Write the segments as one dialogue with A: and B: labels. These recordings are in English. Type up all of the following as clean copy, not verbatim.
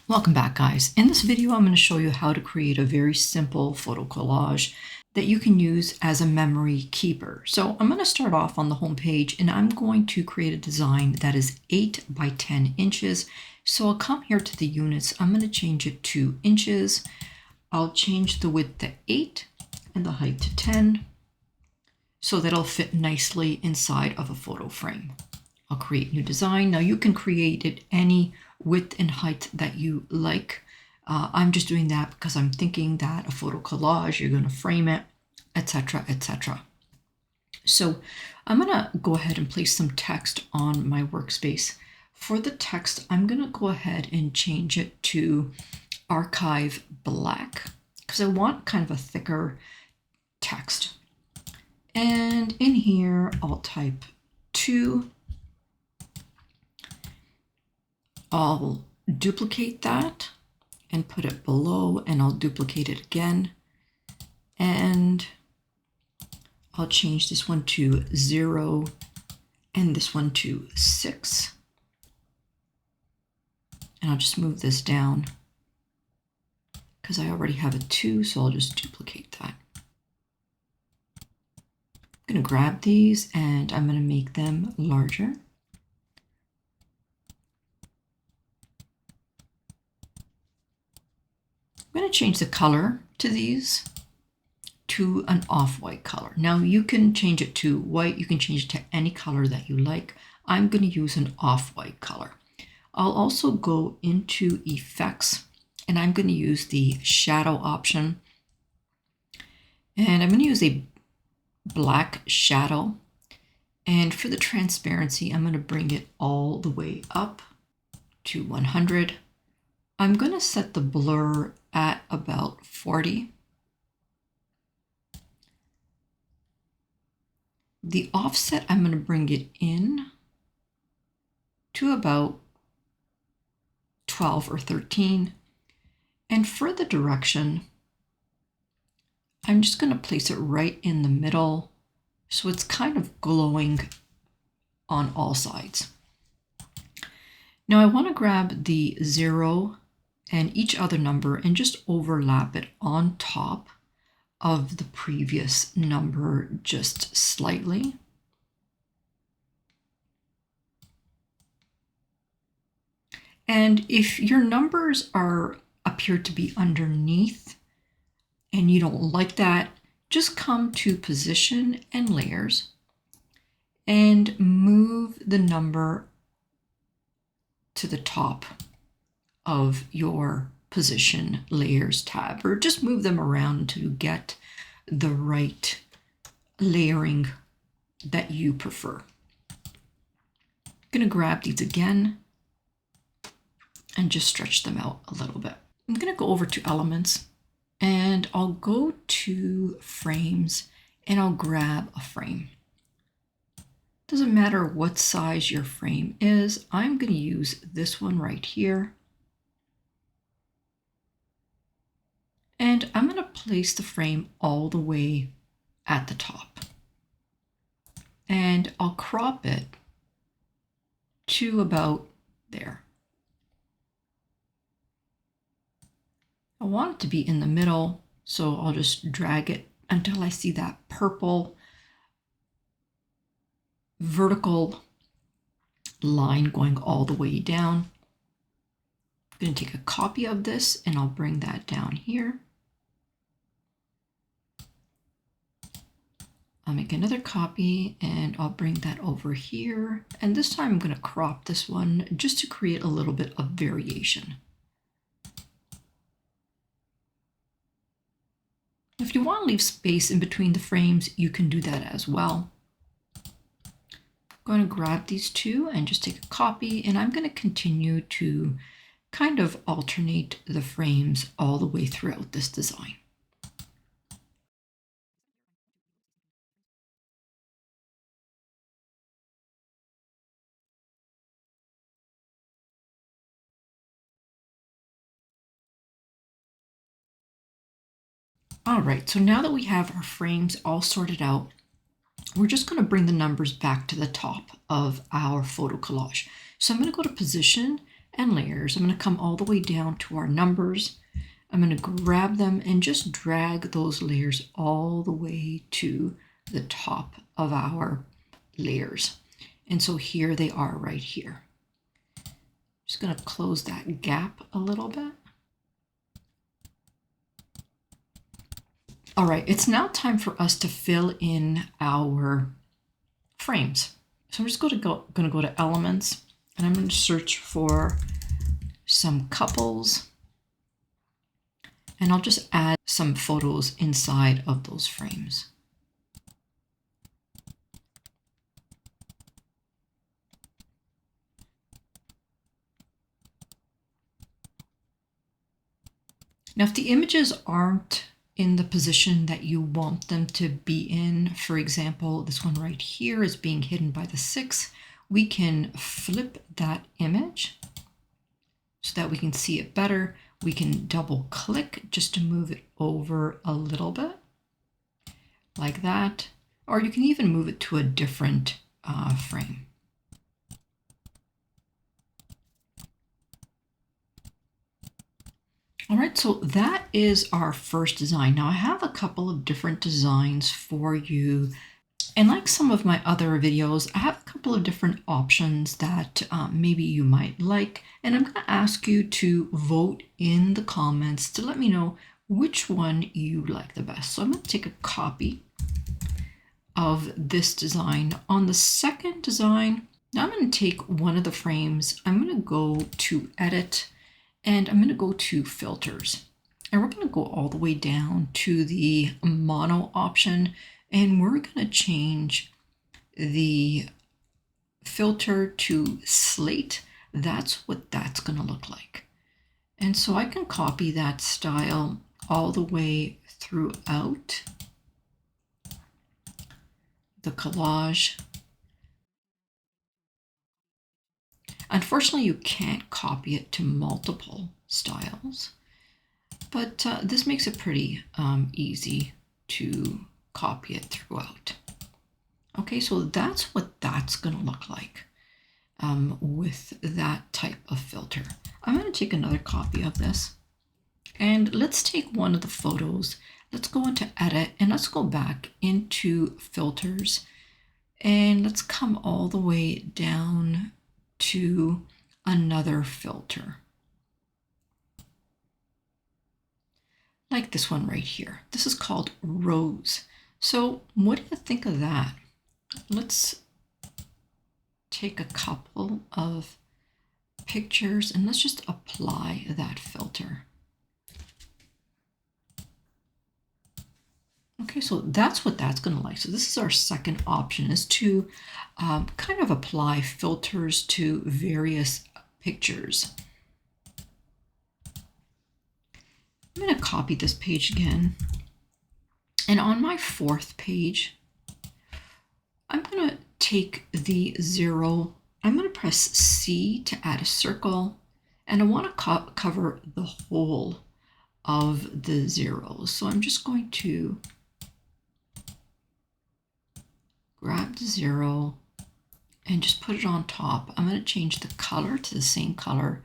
A: Welcome back, guys. In this video, I'm going to show you how to create a very simple photo collage that you can use as a memory keeper. So I'm going to start off on the home page and I'm going to create a design that is 8 by 10 inches. So I'll come here to the units. I'm going to change it to inches. I'll change the width to 8 and the height to 10 so that it'll fit nicely inside of a photo frame. I'll create new design. Now you can create it any width and height that you like. I'm just doing that because I'm thinking that a photo collage, you're going to frame it, etc., etc. So I'm going to go ahead and place some text on my workspace. For the text, I'm going to go ahead and change it to archive black because I want kind of a thicker text. And in here, I'll type 2. I'll duplicate that and put it below, and I'll duplicate it again. And I'll change this one to 0 and this one to 6. And I'll just move this down because I already have a 2, so I'll just duplicate that. I'm going to grab these and I'm going to make them larger. I'm going to change the color to these to an off-white color. Now you can change it to white, you can change it to any color that you like. I'm going to use an off-white color. I'll also go into effects and I'm going to use the shadow option. And I'm going to use a black shadow. And for the transparency, I'm going to bring it all the way up to 100. I'm going to set the blur at about 40. The offset, I'm going to bring it in to about 12 or 13. And for the direction, I'm just going to place it right in the middle so it's kind of glowing on all sides. Now I want to grab the 0 and each other number and just overlap it on top of the previous number just slightly. And if your numbers appear to be underneath and you don't like that, just come to position and layers and move the number to the top of your position layers tab, or just move them around until you get the right layering that you prefer. I'm going to grab these again and just stretch them out a little bit. I'm going to go over to elements and I'll go to frames and I'll grab a frame. Doesn't matter what size your frame is. I'm going to use this one right here. And I'm going to place the frame all the way at the top. And I'll crop it to about there. I want it to be in the middle, so I'll just drag it until I see that purple vertical line going all the way down. I'm going to take a copy of this and I'll bring that down here. I'll make another copy and I'll bring that over here. And this time I'm going to crop this one just to create a little bit of variation. If you want to leave space in between the frames, you can do that as well. I'm going to grab these two and just take a copy, and I'm going to continue to kind of alternate the frames all the way throughout this design. All right, so now that we have our frames all sorted out, we're just going to bring the numbers back to the top of our photo collage. So I'm going to go to position and layers. I'm going to come all the way down to our numbers. I'm going to grab them and just drag those layers all the way to the top of our layers. And so here they are right here. Just going to close that gap a little bit. All right, it's now time for us to fill in our frames. So I'm just going to go to Elements, and I'm going to search for some couples, and I'll just add some photos inside of those frames. Now, if the images aren't in the position that you want them to be in, for example, this one right here is being hidden by the 6, we can flip that image so that we can see it better. We can double click just to move it over a little bit, like that. Or you can even move it to a different frame. All right, so that is our first design. Now I have a couple of different designs for you. And like some of my other videos, I have a couple of different options that maybe you might like. And I'm going to ask you to vote in the comments to let me know which one you like the best. So I'm going to take a copy of this design. On the second design, now I'm going to take one of the frames. I'm going to go to Edit, and I'm going to go to Filters. And we're going to go all the way down to the mono option. And we're going to change the filter to slate. That's what that's going to look like. And so I can copy that style all the way throughout the collage. Unfortunately, you can't copy it to multiple styles, but this makes it pretty easy to copy it throughout. Okay, so that's what that's going to look like with that type of filter. I'm going to take another copy of this, and let's take one of the photos. Let's go into Edit, and let's go back into Filters, and let's come all the way down to another filter. Like this one right here. This is called Rose. So what do you think of that? Let's take a couple of pictures and let's just apply that filter. Okay, so that's what that's going to like. So this is our second option, is to kind of apply filters to various pictures. I'm going to copy this page again. And on my fourth page, I'm going to take the 0. I'm going to press C to add a circle. And I want to cover the whole of the zeros. So I'm just going to grab the 0 and just put it on top. I'm going to change the color to the same color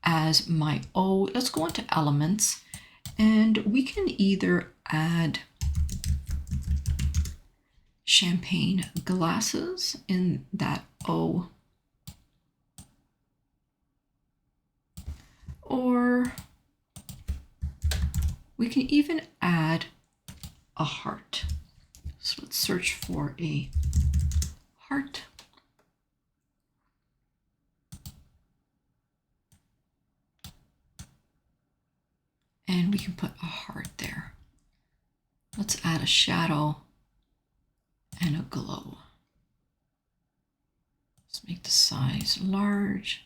A: as my O. Let's go into Elements, and we can either add champagne glasses in that O, or we can even add a heart. So let's search for a heart. And we can put a heart there. Let's add a shadow and a glow. Let's make the size large.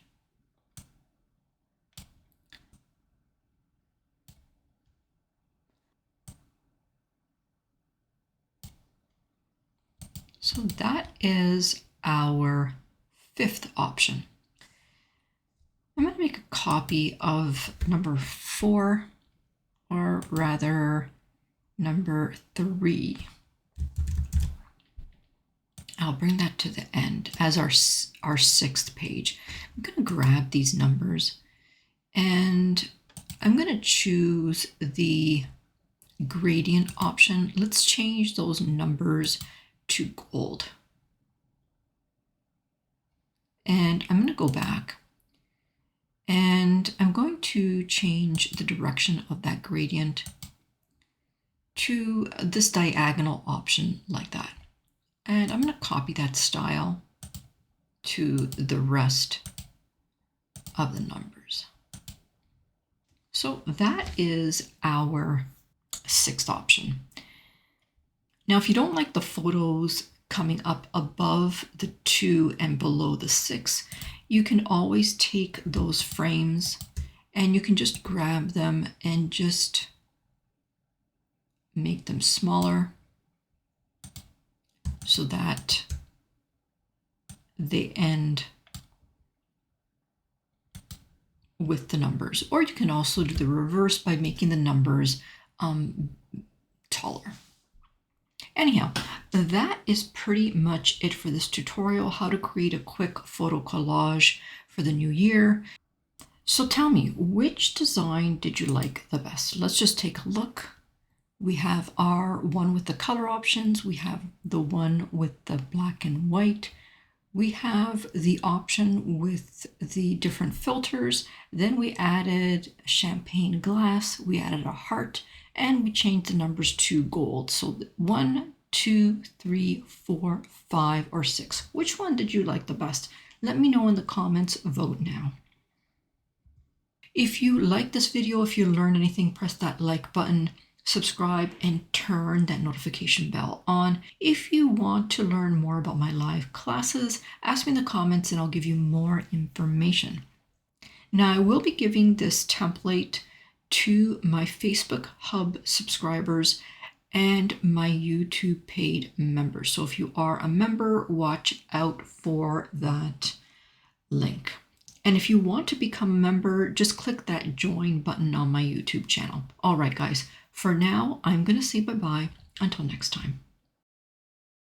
A: So that is our fifth option. I'm going to make a copy of number 4, or rather number 3. I'll bring that to the end as our 6th page. I'm going to grab these numbers and I'm going to choose the gradient option. Let's change those numbers to gold. And I'm going to go back and I'm going to change the direction of that gradient to this diagonal option like that. And I'm going to copy that style to the rest of the numbers. So that is our 6th option. Now, if you don't like the photos coming up above the 2 and below the 6, you can always take those frames and you can just grab them and just make them smaller so that they end with the numbers. Or you can also do the reverse by making the numbers taller. Anyhow, that is pretty much it for this tutorial, how to create a quick photo collage for the new year. So tell me, which design did you like the best? Let's just take a look. We have our one with the color options. We have the one with the black and white. We have the option with the different filters. Then we added champagne glass. We added a heart and we changed the numbers to gold. So 1, 2, 3, 4, 5, or 6. Which one did you like the best? Let me know in the comments. Vote now. If you like this video, if you learned anything, press that like button, subscribe, and turn that notification bell on. If you want to learn more about my live classes, ask me in the comments and I'll give you more information. Now, I will be giving this template to my Facebook Hub subscribers and my YouTube paid members. So if you are a member, watch out for that link. And if you want to become a member, just click that join button on my YouTube channel. All right, guys, for now, I'm going to say bye-bye until next time.